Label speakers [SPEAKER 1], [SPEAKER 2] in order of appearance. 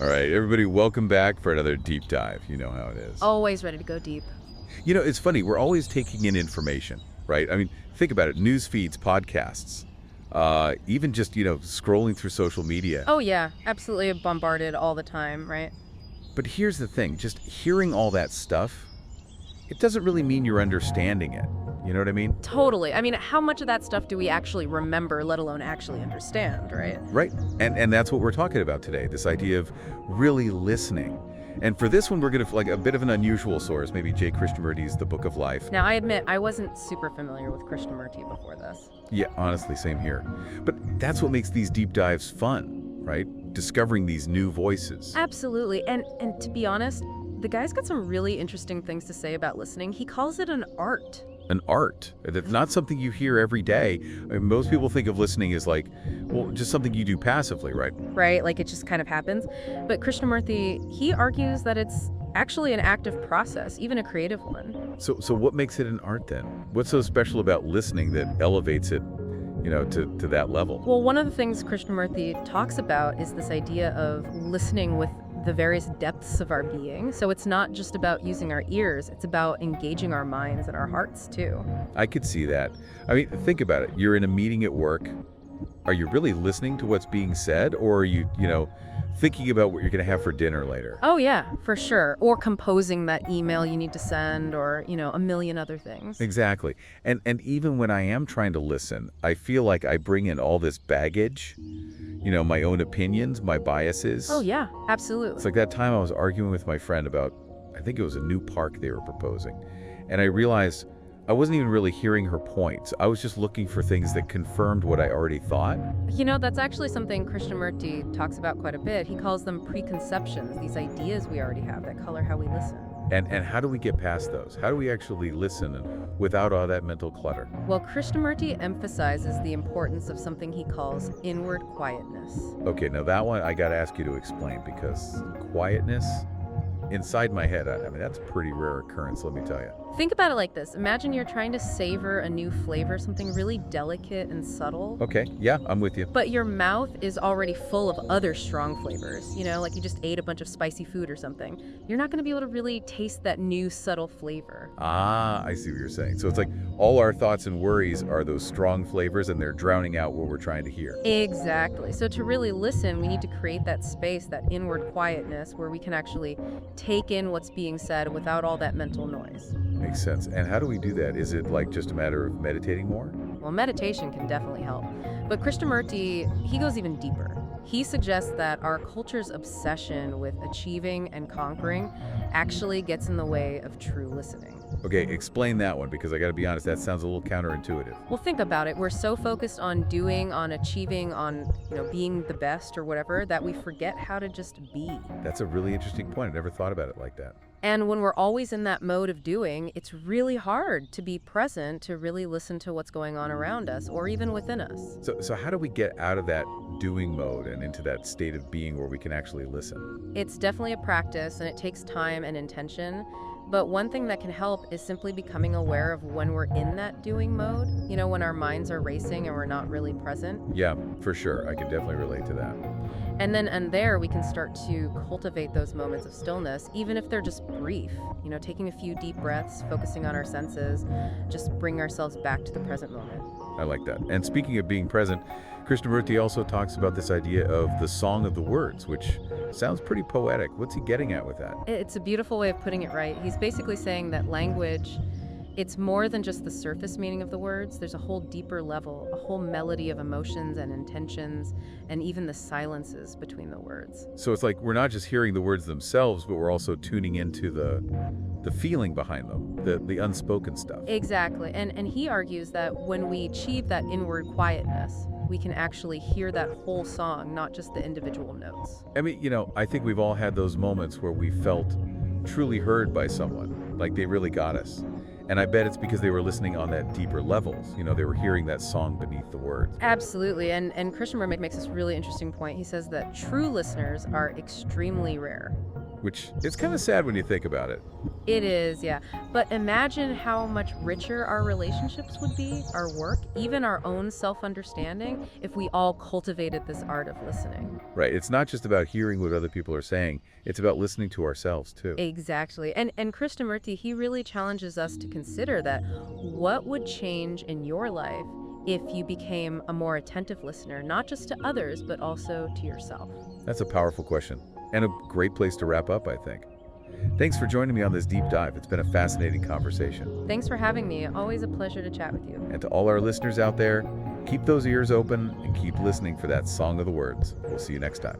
[SPEAKER 1] All right, everybody, welcome back for another deep dive. You know how it is.
[SPEAKER 2] Always ready to go deep.
[SPEAKER 1] You know, it's funny. We're always taking in information, right? I mean, think about it. News feeds, podcasts, even just, scrolling through social media.
[SPEAKER 2] Oh yeah, absolutely bombarded all the time, right?
[SPEAKER 1] But here's the thing. Just hearing all that stuff, it doesn't really mean you're understanding it. You know what I mean?
[SPEAKER 2] Totally. I mean, how much of that stuff do we actually remember, let alone actually understand, right?
[SPEAKER 1] Right. And that's what we're talking about today, this idea of really listening. And for this one, we're going to, like, a bit of an unusual source, maybe J. Krishnamurti's The Book of Life.
[SPEAKER 2] Now, I admit, I wasn't super familiar with Krishnamurti before this.
[SPEAKER 1] Yeah, honestly, same here. But that's what makes these deep dives fun, right? Discovering these new voices.
[SPEAKER 2] Absolutely. And to be honest, the guy's got some really interesting things to say about listening. He calls it an art.
[SPEAKER 1] An art. That's not something you hear every day. I mean, most people think of listening as like, well, just something you do passively, right?
[SPEAKER 2] Right, like it just kind of happens. But Krishnamurti, he argues that it's actually an active process, even a creative one.
[SPEAKER 1] So what makes it an art then? What's so special about listening that elevates it, to that level?
[SPEAKER 2] Well, one of the things Krishnamurti talks about is this idea of listening with the various depths of our being. So it's not just about using our ears, it's about engaging our minds and our hearts too.
[SPEAKER 1] I could see that. I mean, think about it. You're in a meeting at work. Are you really listening to what's being said, or are you, thinking about what you're going to have for dinner later?
[SPEAKER 2] Oh yeah, for sure. Or composing that email you need to send, or, a million other things.
[SPEAKER 1] Exactly. And even when I am trying to listen, I feel like I bring in all this baggage, my own opinions, my biases.
[SPEAKER 2] Oh yeah, absolutely.
[SPEAKER 1] It's like that time I was arguing with my friend about, I think it was a new park they were proposing. And I realized I wasn't even really hearing her points. I was just looking for things that confirmed what I already thought.
[SPEAKER 2] That's actually something Krishnamurti talks about quite a bit. He calls them preconceptions, these ideas we already have that color how we listen.
[SPEAKER 1] And how do we get past those? How do we actually listen without all that mental clutter?
[SPEAKER 2] Well, Krishnamurti emphasizes the importance of something he calls inward quietness.
[SPEAKER 1] Okay, now that one I got to ask you to explain, because quietness inside my head, I mean, that's a pretty rare occurrence, let me tell you.
[SPEAKER 2] Think about it like this. Imagine you're trying to savor a new flavor, something really delicate and subtle.
[SPEAKER 1] Okay, yeah, I'm with you.
[SPEAKER 2] But your mouth is already full of other strong flavors, like you just ate a bunch of spicy food or something. You're not going to be able to really taste that new subtle flavor.
[SPEAKER 1] Ah, I see what you're saying. So it's like all our thoughts and worries are those strong flavors, and they're drowning out what we're trying to hear.
[SPEAKER 2] Exactly. So to really listen, we need to create that space, that inward quietness, where we can actually take in what's being said without all that mental noise.
[SPEAKER 1] Makes sense. And how do we do that? Is it like just a matter of meditating more?
[SPEAKER 2] Well, meditation can definitely help. But Krishnamurti, he goes even deeper. He suggests that our culture's obsession with achieving and conquering actually gets in the way of true listening.
[SPEAKER 1] Okay, explain that one, because I got to be honest, that sounds a little counterintuitive.
[SPEAKER 2] Well, think about it. We're so focused on doing, on achieving, on, being the best or whatever, that we forget how to just be.
[SPEAKER 1] That's a really interesting point. I never thought about it like that.
[SPEAKER 2] And when we're always in that mode of doing, it's really hard to be present, to really listen to what's going on around us or even within us.
[SPEAKER 1] So how do we get out of that doing mode and into that state of being where we can actually listen?
[SPEAKER 2] It's definitely a practice, and it takes time and intention. But one thing that can help is simply becoming aware of when we're in that doing mode, when our minds are racing and we're not really present.
[SPEAKER 1] Yeah, for sure. I can definitely relate to that.
[SPEAKER 2] And there we can start to cultivate those moments of stillness, even if they're just brief. Taking a few deep breaths, focusing on our senses, just bring ourselves back to the present moment.
[SPEAKER 1] I like that. And speaking of being present, Krishnamurti also talks about this idea of the song of the words, which sounds pretty poetic. What's he getting at with that?
[SPEAKER 2] It's a beautiful way of putting it, right? He's basically saying that language, it's more than just the surface meaning of the words. There's a whole deeper level, a whole melody of emotions and intentions, and even the silences between the words.
[SPEAKER 1] So it's like we're not just hearing the words themselves, but we're also tuning into the feeling behind them, the unspoken stuff.
[SPEAKER 2] Exactly. And he argues that when we achieve that inward quietness, we can actually hear that whole song, not just the individual notes.
[SPEAKER 1] I mean, I think we've all had those moments where we felt truly heard by someone, like they really got us. And I bet it's because they were listening on that deeper levels. They were hearing that song beneath the words.
[SPEAKER 2] Absolutely. And Krishnamurti makes this really interesting point. He says that true listeners are extremely rare.
[SPEAKER 1] which is kind of sad when you think about it.
[SPEAKER 2] It is, yeah. But imagine how much richer our relationships would be, our work, even our own self-understanding, if we all cultivated this art of listening.
[SPEAKER 1] Right. It's not just about hearing what other people are saying. It's about listening to ourselves, too.
[SPEAKER 2] Exactly. And Krishnamurti, he really challenges us to consider that what would change in your life if you became a more attentive listener, not just to others, but also to yourself.
[SPEAKER 1] That's a powerful question and a great place to wrap up, I think. Thanks for joining me on this deep dive. It's been a fascinating conversation.
[SPEAKER 2] Thanks for having me. Always a pleasure to chat with you.
[SPEAKER 1] And to all our listeners out there, keep those ears open and keep listening for that song of the words. We'll see you next time.